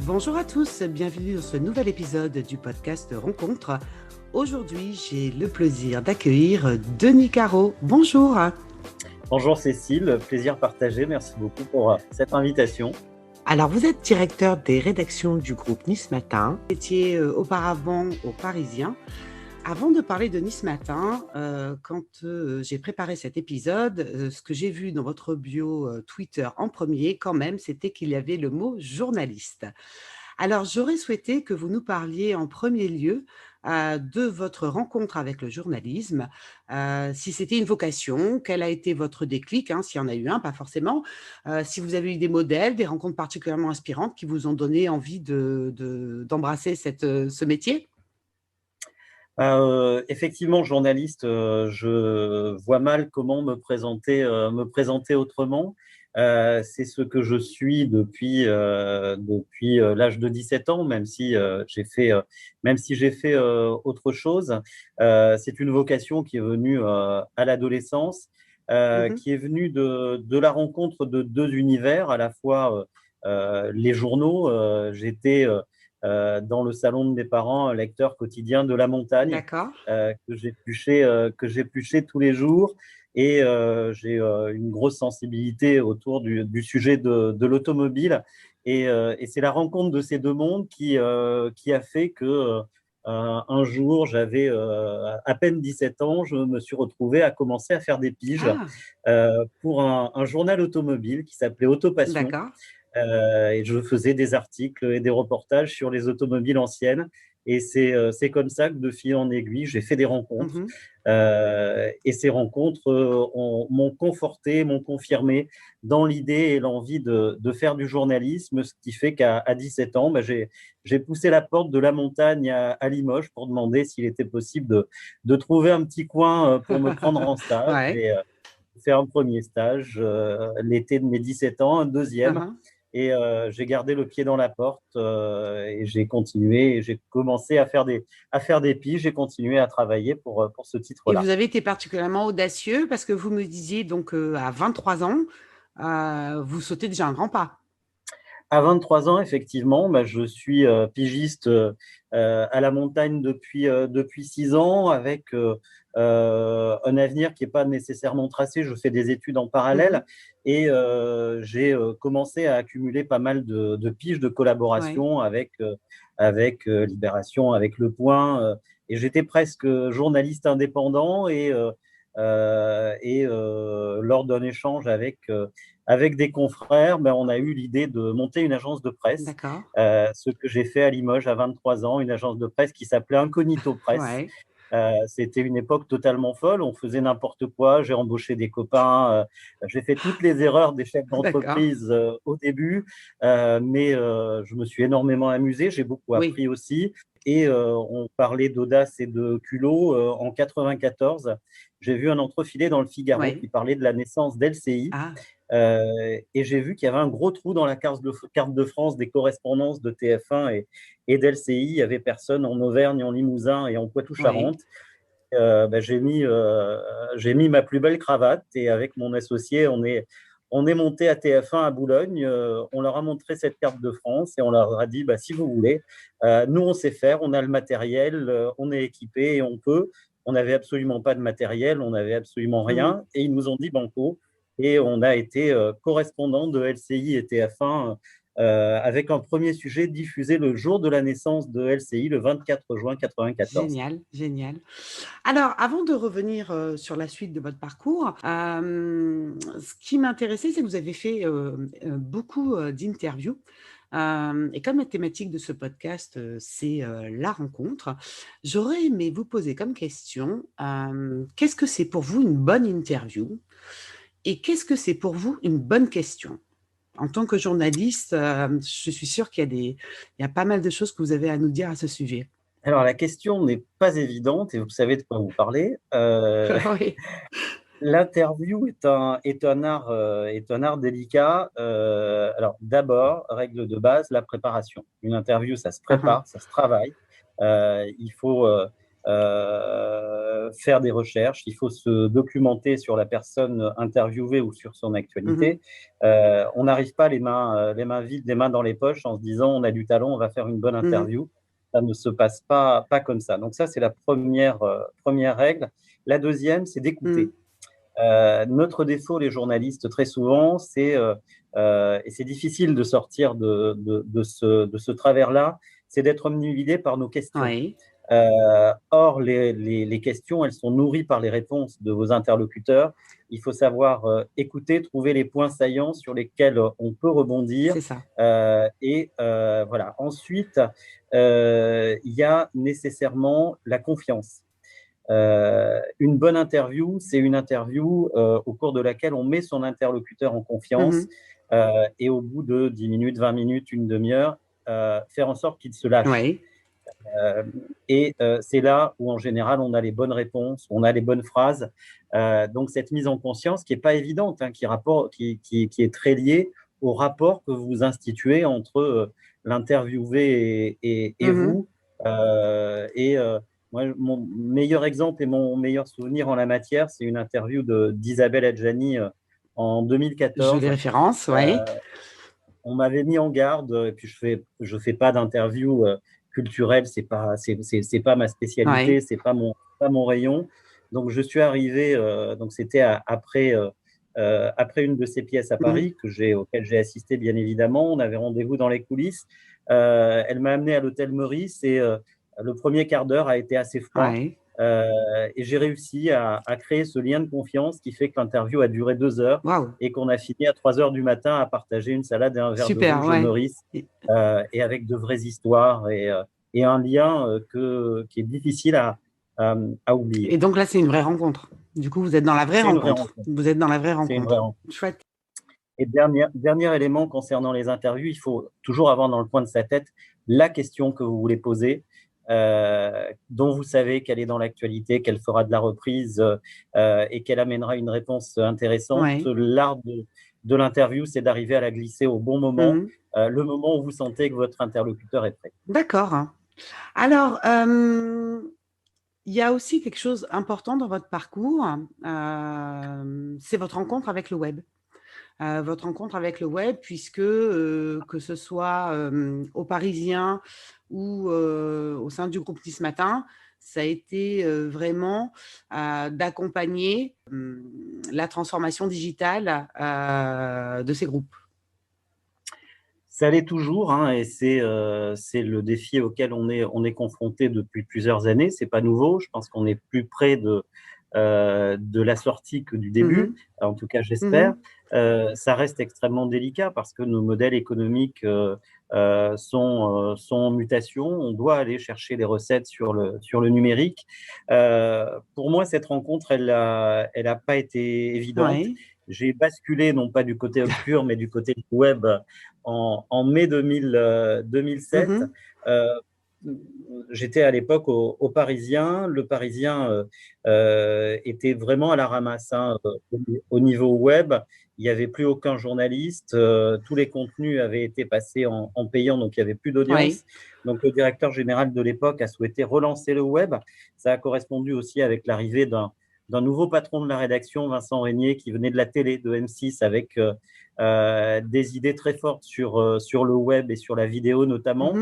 Bonjour à tous, bienvenue dans ce nouvel épisode du podcast Rencontre. Aujourd'hui, j'ai le plaisir d'accueillir Denis Caro. Bonjour. Bonjour Cécile, plaisir partagé, merci beaucoup pour cette invitation. Alors, vous êtes directeur des rédactions du groupe Nice Matin. Vous étiez auparavant au Parisien. Avant de parler de Nice Matin, quand j'ai préparé cet épisode, ce que j'ai vu dans votre bio Twitter en premier, quand même, c'était qu'il y avait le mot journaliste. Alors, j'aurais souhaité que vous nous parliez en premier lieu de votre rencontre avec le journalisme, si c'était une vocation, quel a été votre déclic, s'il y en a eu un, pas forcément, si vous avez eu des modèles, des rencontres particulièrement inspirantes qui vous ont donné envie d'embrasser ce métier. Effectivement, journaliste, je vois mal comment me présenter autrement. C'est ce que je suis depuis l'âge de 17 ans, même si j'ai fait autre chose. C'est une vocation qui est venue à l'adolescence, Mhm. qui est venue de la rencontre de deux univers, à la fois les journaux. J'étais dans le salon de mes parents, lecteur quotidien de La Montagne, D'accord. que j'épluchais tous les jours. Et j'ai une grosse sensibilité autour du sujet de l'automobile. Et c'est la rencontre de ces deux mondes qui a fait que un jour, j'avais à peine 17 ans, je me suis retrouvé à commencer à faire des piges Ah, pour un journal automobile qui s'appelait Autopassion. d'accord. Et je faisais des articles et des reportages sur les automobiles anciennes. Et c'est comme ça que de fil en aiguille, j'ai fait des rencontres. Mhm. Et ces rencontres m'ont conforté, m'ont confirmé dans l'idée et l'envie de faire du journalisme, ce qui fait qu'à 17 ans, j'ai poussé la porte de La Montagne à Limoges pour demander s'il était possible de trouver un petit coin pour me prendre en stage. Ouais. Et fait un premier stage l'été de mes 17 ans, un deuxième. Mhm. Et j'ai gardé le pied dans la porte et j'ai continué. Et j'ai commencé à faire des piges. J'ai continué à travailler pour ce Et titre-là. vous avez été particulièrement audacieux parce que vous me disiez donc à 23 ans, vous sautez déjà un grand pas. À 23 ans, effectivement, je suis pigiste à La Montagne depuis 6 ans, avec un avenir qui n'est pas nécessairement tracé. Je fais des études en Mhm. parallèle et j'ai commencé à accumuler pas mal de piges de Ouais. collaboration avec Libération, avec Le Point. Et j'étais presque journaliste indépendant et lors d'un échange avec des confrères, on a eu l'idée de monter une agence de presse, D'accord. ce que j'ai fait à Limoges à 23 ans, une agence de presse qui s'appelait Incognito Presse. Ouais. C'était une époque totalement folle, on faisait n'importe quoi, j'ai embauché des copains, j'ai fait toutes les erreurs des chefs D'accord. d'entreprise au début, mais je me suis énormément amusé, j'ai beaucoup Oui. appris aussi. Et on parlait d'audace et de culot. En 94, j'ai vu un entrefilet dans le Figaro Ouais. qui parlait de la naissance d'LCI. Ah. Et j'ai vu qu'il y avait un gros trou dans la carte de France des correspondances de TF1 et d'LCI. Il n'y avait personne en Auvergne, en Limousin et en Oui. Poitou-Charentes. J'ai mis ma plus belle cravate et avec mon associé, on est monté à TF1 à Boulogne. On leur a montré cette carte de France et on leur a dit, si vous voulez, nous on sait faire, on a le matériel, on est équipé et on peut. On n'avait absolument pas de matériel, on n'avait absolument Mhm. rien et ils nous ont dit banco. Et on a été correspondant de LCI et TF1 avec un premier sujet diffusé le jour de la naissance de LCI, le 24 juin 94. Génial, génial. Alors, avant de revenir sur la suite de votre parcours, ce qui m'intéressait, c'est que vous avez fait beaucoup d'interviews. Et comme la thématique de ce podcast, c'est la rencontre, j'aurais aimé vous poser comme question, qu'est-ce que c'est pour vous une bonne interview et qu'est-ce que c'est pour vous une bonne question? En tant que journaliste, je suis sûre il y a pas mal de choses que vous avez à nous dire à ce sujet. Alors, la question n'est pas évidente et vous savez de quoi vous parlez. Oui, L'interview est un art délicat. Alors, d'abord, règle de base, la préparation. Une interview, ça se uhum, prépare, ça se travaille. Il faut faire des recherches, il faut se documenter sur la personne interviewée ou sur son actualité. On n'arrive pas les mains vides, les mains dans les poches en se disant on a du talent, on va faire une bonne interview. Ça ne se passe pas comme ça. Donc ça, c'est la première règle. La deuxième, c'est d'écouter. Notre défaut, les journalistes, très souvent, et c'est difficile de sortir de ce travers-là, c'est d'être omnubilé par nos questions. Oui. Or, les questions, elles sont nourries par les réponses de vos interlocuteurs. Il faut savoir écouter, trouver les points saillants sur lesquels on peut rebondir. C'est ça. Voilà. Ensuite, il y a nécessairement la confiance. Une bonne interview, c'est une interview au cours de laquelle on met son interlocuteur en confiance et au bout de 10 minutes, 20 minutes, une demi-heure, faire en sorte qu'il se lâche. Oui. C'est là où, en général, on a les bonnes réponses, on a les bonnes phrases. Donc, cette mise en conscience qui n'est pas évidente, hein, qui est très liée au rapport que vous instituez entre l'interviewé et vous. Moi, mon meilleur exemple et mon meilleur souvenir en la matière, c'est une interview d'Isabelle Adjani en 2014. Jolie référence, oui. On m'avait mis en garde, et puis je fais pas d'interview culturelle, c'est pas ma spécialité, c'est pas mon rayon. Donc je suis arrivé, donc c'était après une de ses pièces à Paris auquel j'ai assisté bien évidemment. On avait rendez-vous dans les coulisses. Elle m'a amené à l'hôtel Meurice et le premier quart d'heure a été assez froid. Et j'ai réussi à créer ce lien de confiance qui fait que l'interview a duré 2 heures et qu'on a fini à 3 heures du matin à partager une salade et un verre de rouge au Meurice, et avec de vraies histoires et un lien qui est difficile à oublier. Et donc là, c'est une vraie rencontre. Du coup, vous êtes dans la vraie rencontre. Vous êtes dans la vraie rencontre. C'est une vraie rencontre. Chouette. Et dernier élément concernant les interviews, il faut toujours avoir dans le coin de sa tête la question que vous voulez poser, dont vous savez qu'elle est dans l'actualité, qu'elle fera de la reprise et qu'elle amènera une réponse intéressante. L'art de l'interview, c'est d'arriver à la glisser au bon moment, le moment où vous sentez que votre interlocuteur est prêt. D'accord. Alors, il y a aussi quelque chose d'important dans votre parcours, c'est votre rencontre avec le web. Votre rencontre avec le web, puisque que ce soit au Parisien ou au sein du groupe Nice Matin, ça a été vraiment d'accompagner la transformation digitale de ces groupes. Ça l'est toujours, hein, et c'est le défi auquel on est confronté depuis plusieurs années. C'est pas nouveau. Je pense qu'on est plus près de la sortie que du début, en tout cas j'espère. Ça reste extrêmement délicat parce que nos modèles économiques sont en mutation. On doit aller chercher des recettes sur le numérique. Pour moi, cette rencontre, elle a pas été évidente. J'ai basculé, non pas du côté obscur, mais du côté du web en mai 2007. J'étais à l'époque au Parisien. Le Parisien était vraiment à la ramasse, hein, au niveau web. Il n'y avait plus aucun journaliste. Tous les contenus avaient été passés en payant, donc il n'y avait plus d'audience. Donc le directeur général de l'époque a souhaité relancer le web. Ça a correspondu aussi avec l'arrivée d'un nouveau patron de la rédaction, Vincent Régnier, qui venait de la télé, de M6, avec des idées très fortes sur le web et sur la vidéo notamment.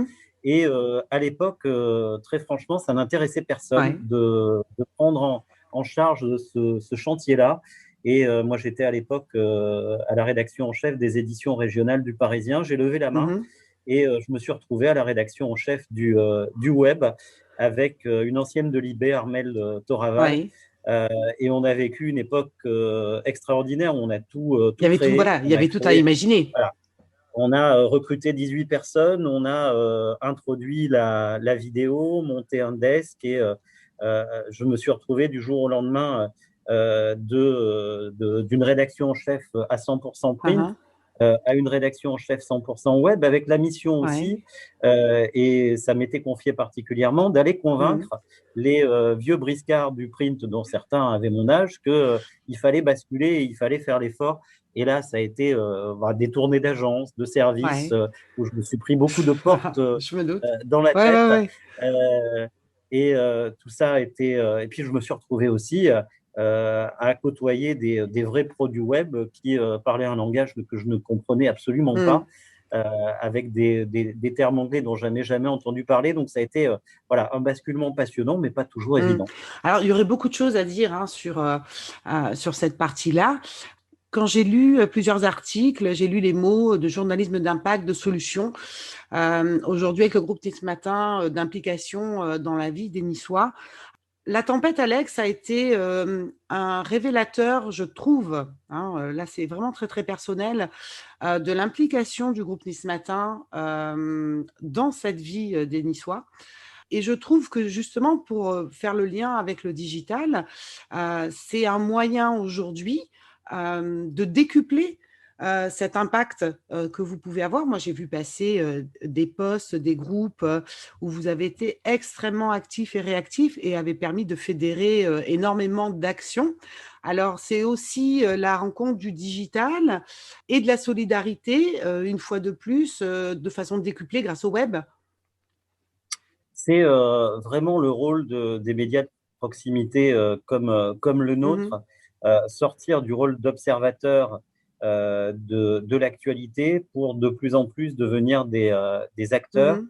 Et à l'époque, très franchement, ça n'intéressait personne de prendre en charge ce chantier-là. Et moi, j'étais à l'époque à la rédaction en chef des éditions régionales du Parisien. J'ai levé la main et je me suis retrouvé à la rédaction en chef du web avec une ancienne de Libé, Armelle Toraval. Et on a vécu une époque extraordinaire où on a tout il y avait créé. Il y avait tout à imaginer. Voilà. On a recruté 18 personnes, on a introduit la vidéo, monté un desk et je me suis retrouvé du jour au lendemain d'une rédaction en chef à 100% print à une rédaction en chef 100% web, avec la mission aussi, et ça m'était confié particulièrement, d'aller convaincre les vieux briscards du print, dont certains avaient mon âge, qu'il fallait basculer et il fallait faire l'effort. Et là, ça a été des tournées d'agences, de services, où je me suis pris beaucoup de portes dans la tête. Et tout ça a été. Et puis, je me suis retrouvé aussi à côtoyer des vrais pros du web qui parlaient un langage que je ne comprenais absolument Mm. pas, avec des termes anglais dont je n'avais jamais entendu parler. Donc, ça a été voilà, un basculement passionnant, mais pas toujours Mm. évident. Alors, il y aurait beaucoup de choses à dire hein, sur cette partie-là. Quand j'ai lu plusieurs articles, j'ai lu les mots de journalisme d'impact, de solutions. Aujourd'hui, avec le groupe Nice Matin, d'implication dans la vie des Niçois. La tempête Alex a été un révélateur, je trouve, hein, là c'est vraiment très très personnel, de l'implication du groupe Nice Matin dans cette vie des Niçois. Et je trouve que justement, pour faire le lien avec le digital, c'est un moyen aujourd'hui de décupler cet impact que vous pouvez avoir. Moi, j'ai vu passer des posts, des groupes où vous avez été extrêmement actifs et réactifs et avez permis de fédérer énormément d'actions. Alors, c'est aussi la rencontre du digital et de la solidarité, une fois de plus, de façon décuplée grâce au web. C'est vraiment le rôle des médias de proximité comme le Mhm, nôtre, sortir du rôle d'observateur de l'actualité pour de plus en plus devenir des acteurs. mhm,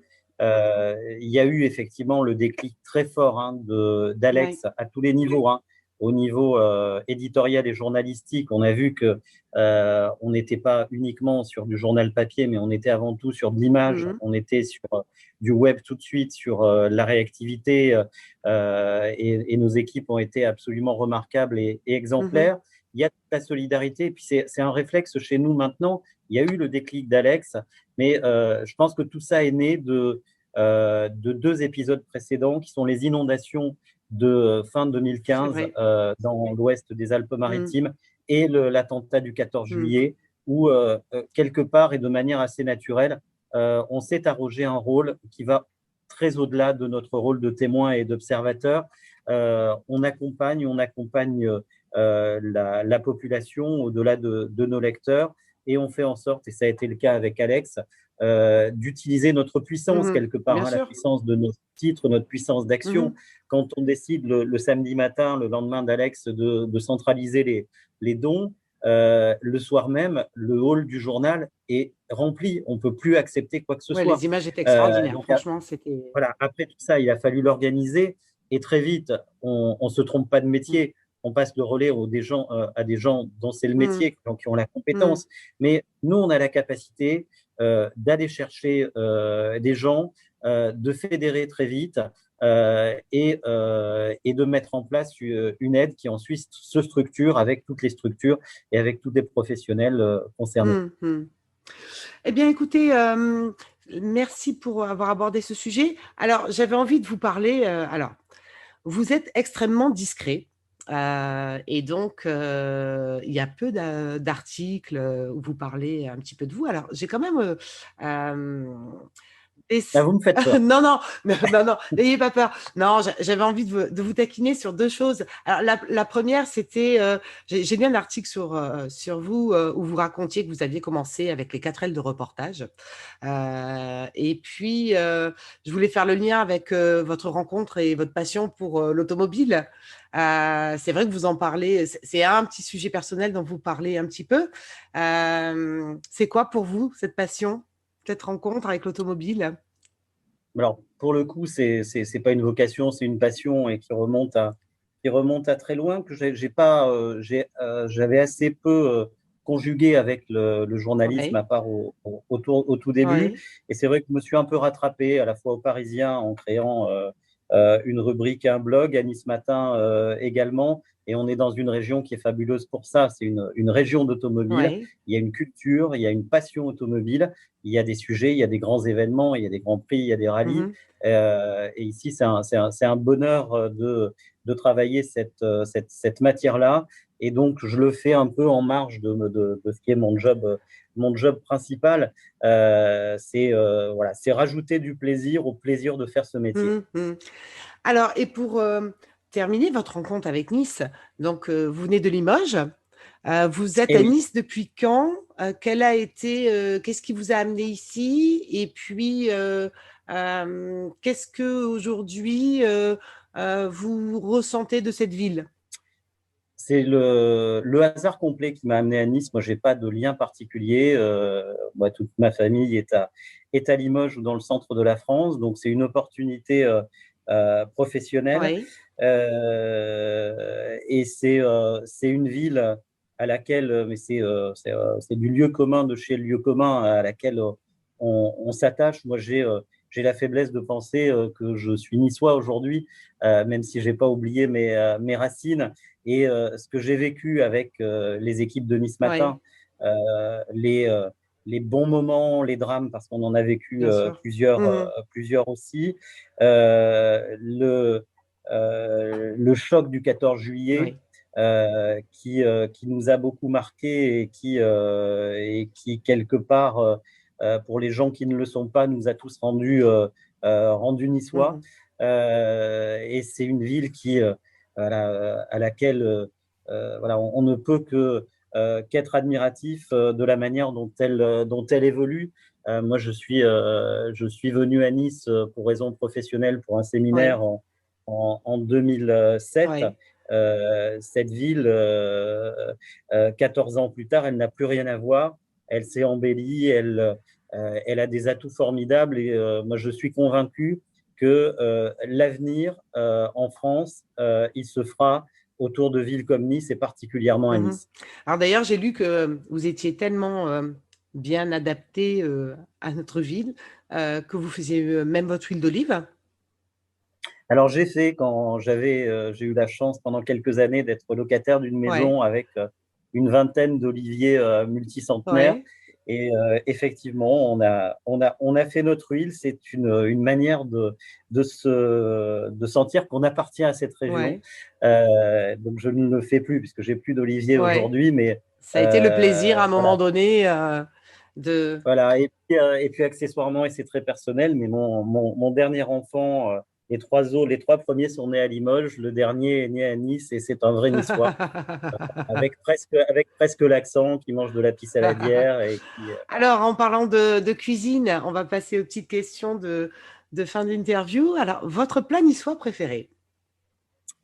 Il y a eu effectivement le déclic très fort hein, ouais. d'Alex à tous les niveaux, hein. Au niveau éditorial et journalistique, on a vu que on n'était pas uniquement sur du journal papier, mais on était avant tout sur de l'image, Mhm, on était sur du web tout de suite, sur la réactivité, et nos équipes ont été absolument remarquables et mhm, exemplaires. Il y a de la solidarité, et puis c'est un réflexe chez nous maintenant. Il y a eu le déclic d'Alex, mais je pense que tout ça est né de deux épisodes précédents qui sont les inondations de fin c'est 2015 vrai. dans l'ouest des Mhm, Alpes-Maritimes et l'attentat du 14 mhm, juillet, où quelque part et de manière assez naturelle, on s'est arrogé un rôle qui va très au-delà de notre rôle de témoin et d'observateur. On accompagne la population au-delà de nos lecteurs et on fait en sorte, et ça a été le cas avec Alex, d'utiliser notre puissance mhm. quelque part, Bien hein, la sûr. puissance de nos titres, notre puissance d'action. Mhm, Quand on décide le samedi matin, le lendemain d'Alex, de centraliser les dons, le soir même, le hall du journal est rempli. On ne peut plus accepter quoi que ce ouais, soit. les images étaient extraordinaires. Donc, Franchement, c'était. voilà, après tout ça, il a fallu l'organiser et très vite, on ne se trompe pas de Mhm, métier. On passe le relais à des gens dont c'est le mhm, métier, qui ont la mhm, compétence. Mais nous, on a la capacité d'aller chercher des gens, de fédérer très vite et de mettre en place une aide qui ensuite se structure avec toutes les structures et avec tous les professionnels concernés. mhm, mhm. Eh bien, écoutez, merci pour avoir abordé ce sujet. Alors, j'avais envie de vous parler. Alors, vous êtes extrêmement discret. Et donc, il y a peu d'articles où vous parlez un petit peu de vous. Alors, j'ai quand même euh, et Là, vous me faites peur. non, non, non, non, non, n'ayez pas peur. Non, j'avais envie de vous taquiner sur deux choses. Alors, la première, c'était, j'ai lu un article sur vous où vous racontiez que vous aviez commencé avec les 4L de reportage. Et puis, je voulais faire le lien avec votre rencontre et votre passion pour l'automobile. C'est vrai que vous en parlez, c'est un petit sujet personnel dont vous parlez un petit peu. C'est quoi pour vous cette passion, cette rencontre avec l'automobile? Alors, pour le coup, c'est pas une vocation, c'est une passion et qui remonte à très loin, que j'ai pas, j'avais assez peu conjugué avec le journalisme Oui, à part au tout début. oui. Et c'est vrai que je me suis un peu rattrapé à la fois au Parisien en créant une rubrique, un blog, à Nice Matin également. Et on est dans une région qui est fabuleuse pour ça. C'est une région d'automobile. Oui. Il y a une culture, il y a une passion automobile, il y a des sujets, il y a des grands événements, il y a des grands prix, il y a des rallyes. Mhm. Et ici, c'est un bonheur de travailler cette matière-là. Et donc, je le fais un peu en marge de ce qui est mon job principal. Voilà, c'est rajouter du plaisir au plaisir de faire ce métier. Mhm. Mhm. Alors, et pour terminer votre rencontre avec Nice, donc vous venez de Limoges, vous êtes Et à oui, Nice depuis quand? Quel a été, qu'est-ce qui vous a amené ici? Et puis, Qu'est-ce que aujourd'hui vous ressentez de cette ville? C'est le hasard complet qui m'a amené à Nice. Moi, j'ai pas de lien particulier. Moi, toute ma famille est à Limoges ou dans le centre de la France. Donc, c'est une opportunité professionnelle. Oui. Et c'est une ville à laquelle, mais c'est du lieu commun de chez le lieu commun à laquelle on s'attache. Moi, j'ai la faiblesse de penser que je suis niçois aujourd'hui, même si j'ai pas oublié mes racines. Et ce que j'ai vécu avec les équipes de Nice Oui, Matin, les bons moments, les drames, parce qu'on en a vécu bien sûr. Mhm. plusieurs aussi, le choc du 14 juillet Oui. qui nous a beaucoup marqué et qui quelque part, pour les gens qui ne le sont pas, nous a tous rendus niçois. Mhm. Et c'est une ville à laquelle voilà, on ne peut qu'être admiratif de la manière dont elle évolue. Moi, je suis venu à Nice pour raison professionnelle pour un séminaire Oui, en 2007. oui. Cette ville, 14 ans plus tard, elle n'a plus rien à voir. Elle s'est embellie, elle a des atouts formidables et moi, je suis convaincu que l'avenir en France, il se fera autour de villes comme Nice et particulièrement à Mhm. Nice. Alors d'ailleurs, j'ai lu que vous étiez tellement bien adapté à notre ville que vous faisiez même votre huile d'olive. Alors j'ai eu la chance pendant quelques années d'être locataire d'une Ouais, maison avec une vingtaine d'oliviers multicentenaires. ouais. Et effectivement, on a fait notre huile. C'est une manière de sentir qu'on appartient à cette région. Ouais, Donc je ne le fais plus puisque j'ai plus d'oliviers ouais. aujourd'hui, mais Ça a été le plaisir à un voilà. moment donné de. Voilà, et puis accessoirement, et c'est très personnel, mais mon dernier enfant, les trois premiers sont nés à Limoges, le dernier est né à Nice, et c'est un vrai Niçois, avec presque l'accent, qui mange de la pisse saladière, et qui, Alors, en parlant de cuisine, on va passer aux petites questions de fin d'interview. Alors, votre plat niçois préféré?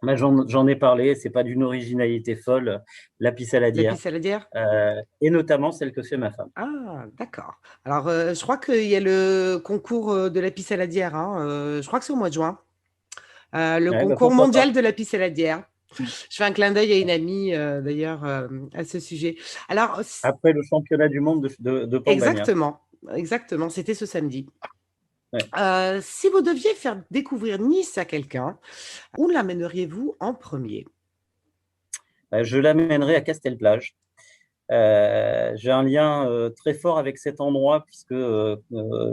moi, j'en ai parlé, c'est pas d'une originalité folle, la pisse La saladière, pisse saladière? et notamment celle que fait ma femme. Ah, d'accord. Alors, je crois qu'il y a le concours de la pisse saladière, hein, je crois que c'est au mois de juin. Le Ouais, bah, concours pourquoi pas. mondial de la pisse saladière. Je fais un clin d'œil à une amie, d'ailleurs, à ce sujet. Alors, Après le championnat du monde de Pambagna. exactement, exactement, c'était ce samedi. Ouais. Si vous deviez faire découvrir Nice à quelqu'un, où l'amèneriez-vous en premier? Je l'amènerai à Castelplage. J'ai un lien très fort avec cet endroit puisque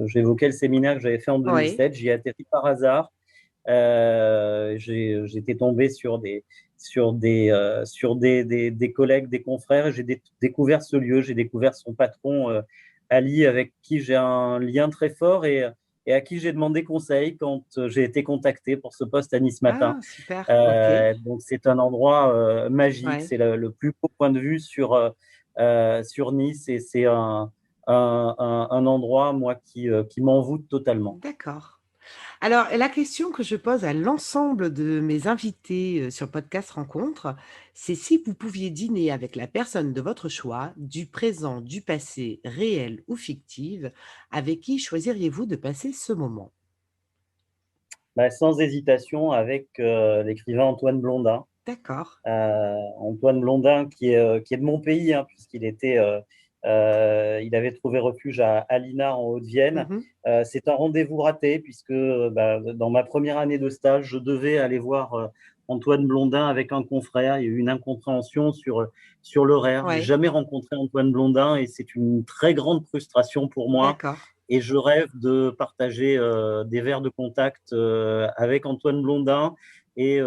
j'évoquais le séminaire que j'avais fait en Oui. 2007. J'y ai atterri par hasard. J'étais tombé sur des collègues, des confrères. Et j'ai découvert ce lieu. J'ai découvert son patron, Ali, avec qui j'ai un lien très fort et à qui j'ai demandé conseil quand j'ai été contacté pour ce poste à Nice Matin. Ah, super. Ok. Donc, c'est un endroit magique. Ouais. C'est le plus beau point de vue sur Nice et c'est un endroit, moi, qui m'envoûte totalement. D'accord. Alors, la question que je pose à l'ensemble de mes invités sur Podcast Rencontre, c'est si vous pouviez dîner avec la personne de votre choix, du présent, du passé, réel ou fictive, avec qui choisiriez-vous de passer ce moment? Bah, sans hésitation avec l'écrivain Antoine Blondin. D'accord. Antoine Blondin qui est de mon pays, hein, il avait trouvé refuge à Linard en Haute-Vienne. Mhm. C'est un rendez-vous raté puisque bah, dans ma première année de stage, je devais aller voir Antoine Blondin avec un confrère. Il y a eu une incompréhension sur l'horaire. J'ai Ouais. jamais rencontré Antoine Blondin et c'est une très grande frustration pour moi. D'accord. Et je rêve de partager des verres de contact avec Antoine Blondin et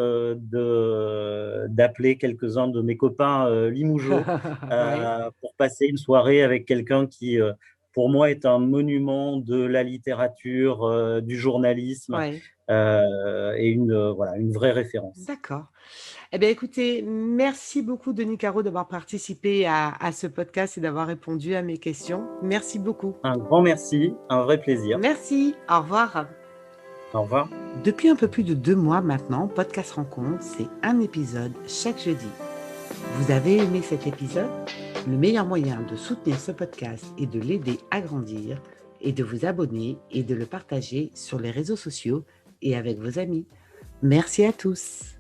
d'appeler quelques-uns de mes copains limougeaux Ouais. pour passer une soirée avec quelqu'un pour moi, est un monument de la littérature, du journalisme Ouais, et une vraie référence. d'accord. Eh bien, écoutez, merci beaucoup, Denis Caro, d'avoir participé à ce podcast et d'avoir répondu à mes questions. Merci beaucoup. Un grand merci, un vrai plaisir. Merci, au revoir. Au revoir. Depuis un peu plus de 2 mois maintenant, Podcast Rencontre, c'est un épisode chaque jeudi. Vous avez aimé cet épisode? Le meilleur moyen de soutenir ce podcast et de l'aider à grandir est de vous abonner et de le partager sur les réseaux sociaux et avec vos amis. Merci à tous.